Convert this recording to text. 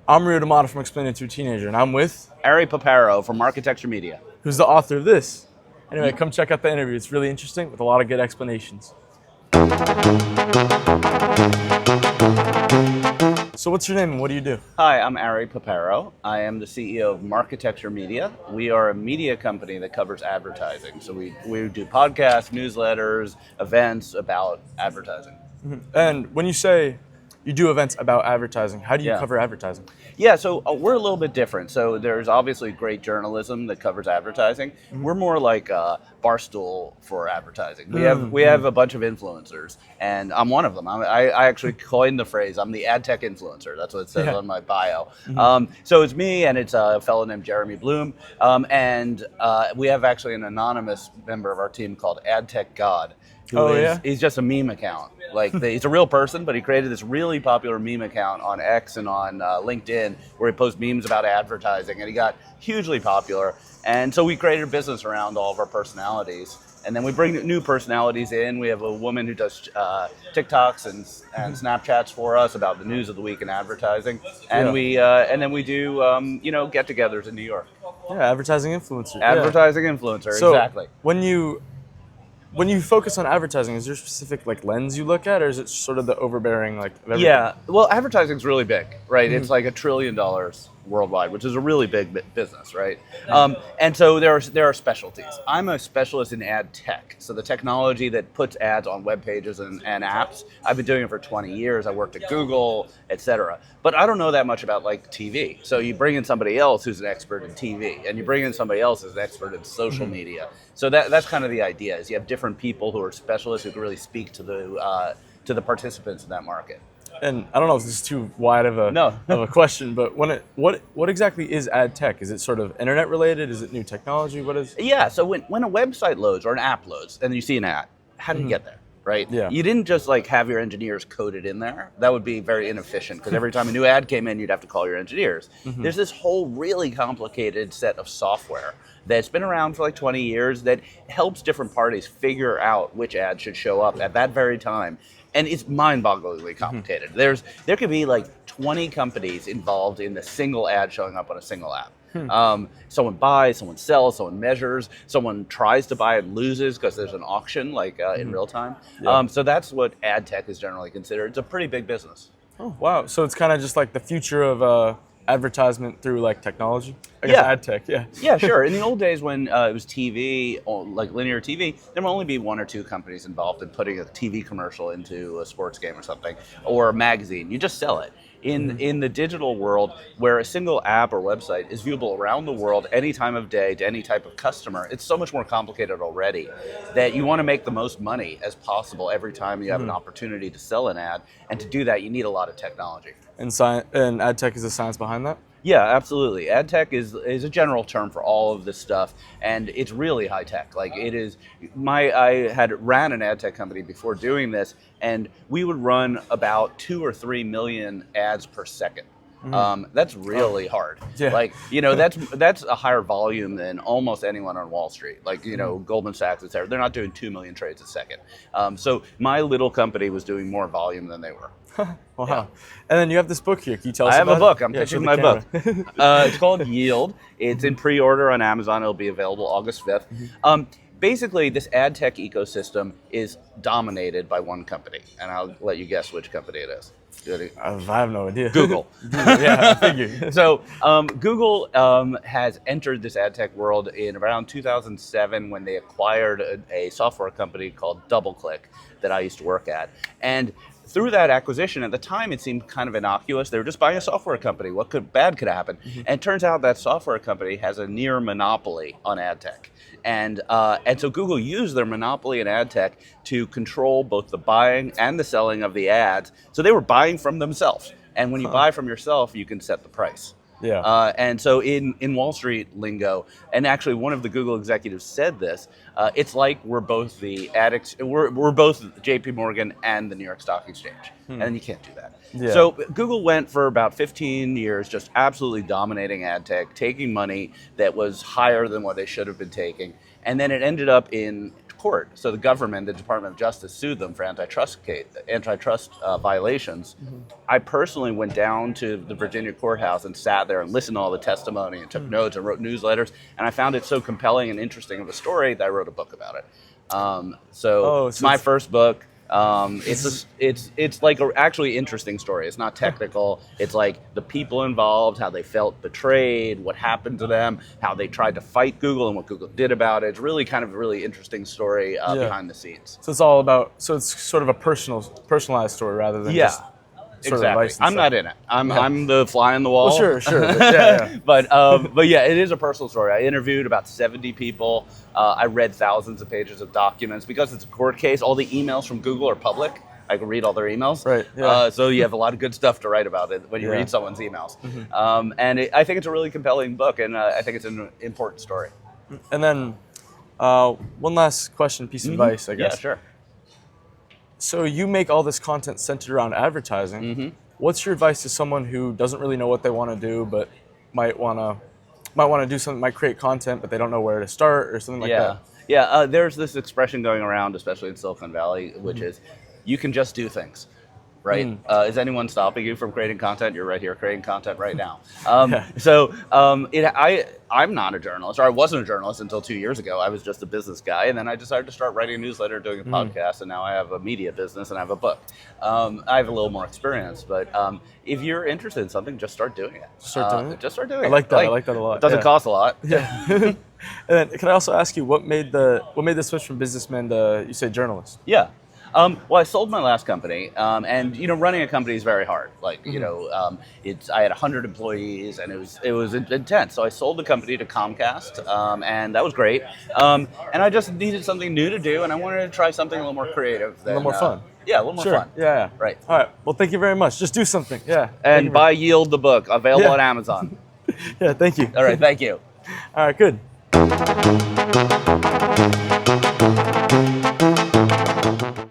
I'm Rio D'Amato from Explaining to a Teenager, and I'm with... Ari Paparo from Marketecture Media. Who's the author of this. Anyway, come check out the interview. It's really interesting with a lot of good explanations. So what's your name and what do you do? Hi, I'm Ari Paparo. I am the CEO of Marketecture Media. We are a media company that covers advertising. So we do podcasts, newsletters, events about advertising. Mm-hmm. And when you say you do events about advertising, how do you cover advertising? Yeah, so we're a little bit different. So there's obviously great journalism that covers advertising. Mm-hmm. We're more like Barstool for advertising. We have a bunch of influencers, and I'm one of them. I actually coined the phrase, I'm the Adtech influencer. That's what it says on my bio. Mm-hmm. So it's me, and it's a fellow named Jeremy Bloom. And we have actually an anonymous member of our team called Adtech God. He's just a meme account. He's a real person, but he created this really popular meme account on X and on LinkedIn where he posts memes about advertising, and he got hugely popular. And so we created a business around all of our personalities. And then we bring new personalities in. We have a woman who does TikToks and Snapchats for us about the news of the week in advertising. And then we do get-togethers in New York. Yeah, advertising influencer. Advertising influencer, so exactly. When you focus on advertising, is there a specific lens you look at, or is it sort of the overbearing of everything? Yeah, well, advertising is really big, right? Mm-hmm. It's like $1 trillion worldwide, which is a really big business, right? And so there are specialties. I'm a specialist in ad tech, so the technology that puts ads on web pages and apps. I've been doing it for 20 years. I worked at Google, etc. But I don't know that much about TV. So you bring in somebody else who's an expert in TV, and you bring in somebody else who's an expert in social media. So that's kind of the idea. Is you have different people who are specialists who can really speak to the participants in that market. And I don't know if this is too wide of a question, but what exactly is ad tech? Is it sort of internet related? Is it new technology? What is? Yeah. So when a website loads or an app loads, and you see an ad, how do you get there? Right? Yeah. You didn't just have your engineers code it in there. That would be very inefficient because every time a new ad came in, you'd have to call your engineers. Mm-hmm. There's this whole really complicated set of software that's been around for 20 years that helps different parties figure out which ad should show up at that very time. And it's mind-bogglingly complicated. Mm-hmm. There could be 20 companies involved in a single ad showing up on a single app. Someone buys, someone sells, someone measures, someone tries to buy and loses because there's an auction in real time. Yeah. So that's what ad tech is generally considered. It's a pretty big business. Oh, wow. So it's kind of just the future of advertisement through technology? I guess ad tech, yeah. Yeah, sure. In the old days when it was TV, linear TV, there would only be one or two companies involved in putting a TV commercial into a sports game or something, or a magazine. You just sell it. In the digital world, where a single app or website is viewable around the world any time of day to any type of customer, it's so much more complicated already that you want to make the most money as possible every time you have an opportunity to sell an ad. And to do that, you need a lot of technology. And ad tech is the science behind that? Yeah, absolutely. Ad tech is a general term for all of this stuff, and it's really high tech. I had ran an ad tech company before doing this, and we would run about 2 or 3 million ads per second. Mm-hmm. That's really hard. Yeah. That's a higher volume than almost anyone on Wall Street. Goldman Sachs, etc. They're not doing 2 million trades a second. So my little company was doing more volume than they were. Wow. Yeah. And then you have this book here. Can you tell us about it? I have a book. I'm pitching my book. It's called Yield. It's in pre-order on Amazon. It'll be available August 5th. Mm-hmm. Basically, this ad tech ecosystem is dominated by one company. And I'll let you guess which company it is. I have no idea. Google. Yeah, I figured. So Google has entered this ad tech world in around 2007 when they acquired a software company called DoubleClick that I used to work at. And through that acquisition, at the time it seemed kind of innocuous. They were just buying a software company. What bad could happen? Mm-hmm. And it turns out that software company has a near monopoly on ad tech. And so Google used their monopoly in ad tech to control both the buying and the selling of the ads. So they were buying from themselves. And when you buy from yourself, you can set the price. Yeah. And so in Wall Street lingo, and actually one of the Google executives said this, it's like we're both we're both J.P. Morgan and the New York Stock Exchange, and you can't do that. Yeah. So Google went for about 15 years just absolutely dominating ad tech, taking money that was higher than what they should have been taking, and then it ended up in court. So the government, the Department of Justice, sued them for antitrust violations. I personally went down to the Virginia courthouse and sat there and listened to all the testimony and took notes and wrote newsletters. And I found it so compelling and interesting of a story that I wrote a book about it. It's my first book. It's like an actually interesting story. It's not technical. It's like the people involved, how they felt betrayed, what happened to them, how they tried to fight Google and what Google did about it. It's really kind of a really interesting story behind the scenes. So it's all about, so it's sort of a personalized story rather than just exactly. I'm not in it. I'm the fly on the wall. Well, sure. But yeah, it is a personal story. I interviewed about 70 people. I read thousands of pages of documents. Because it's a court case, all the emails from Google are public. I can read all their emails. Right. Yeah. So you have a lot of good stuff to write about it when you read someone's emails. I think it's a really compelling book, and I think it's an important story. And then one last question, piece of advice, I guess. Yeah, sure. So you make all this content centered around advertising. What's your advice to someone who doesn't really know what they want to do, but might want to do something, might create content, but they don't know where to start or something like that? Yeah, there's this expression going around, especially in Silicon Valley, which is, you can just do things, right? Is anyone stopping you from creating content? You're right here creating content right now. I'm not a journalist, or I wasn't a journalist until 2 years ago. I was just a business guy, and then I decided to start writing a newsletter, doing a podcast, and now I have a media business and I have a book. I have a little more experience, but if you're interested in something, just start doing it. Just start doing it? I like that. I like that a lot. It doesn't cost a lot. Yeah. And then, can I also ask you, what made the switch from businessman to, you say, journalist? Yeah. Well, I sold my last company, and running a company is very hard. I had 100 employees, and it was intense. So I sold the company to Comcast, and that was great. And I just needed something new to do, and I wanted to try something a little more creative, a little more fun. Yeah, a little more fun. Yeah. Right. All right. Well, thank you very much. Just do something. Yeah. And buy Yield the book, available on Amazon. Yeah. Thank you. All right. Thank you. All right. Good.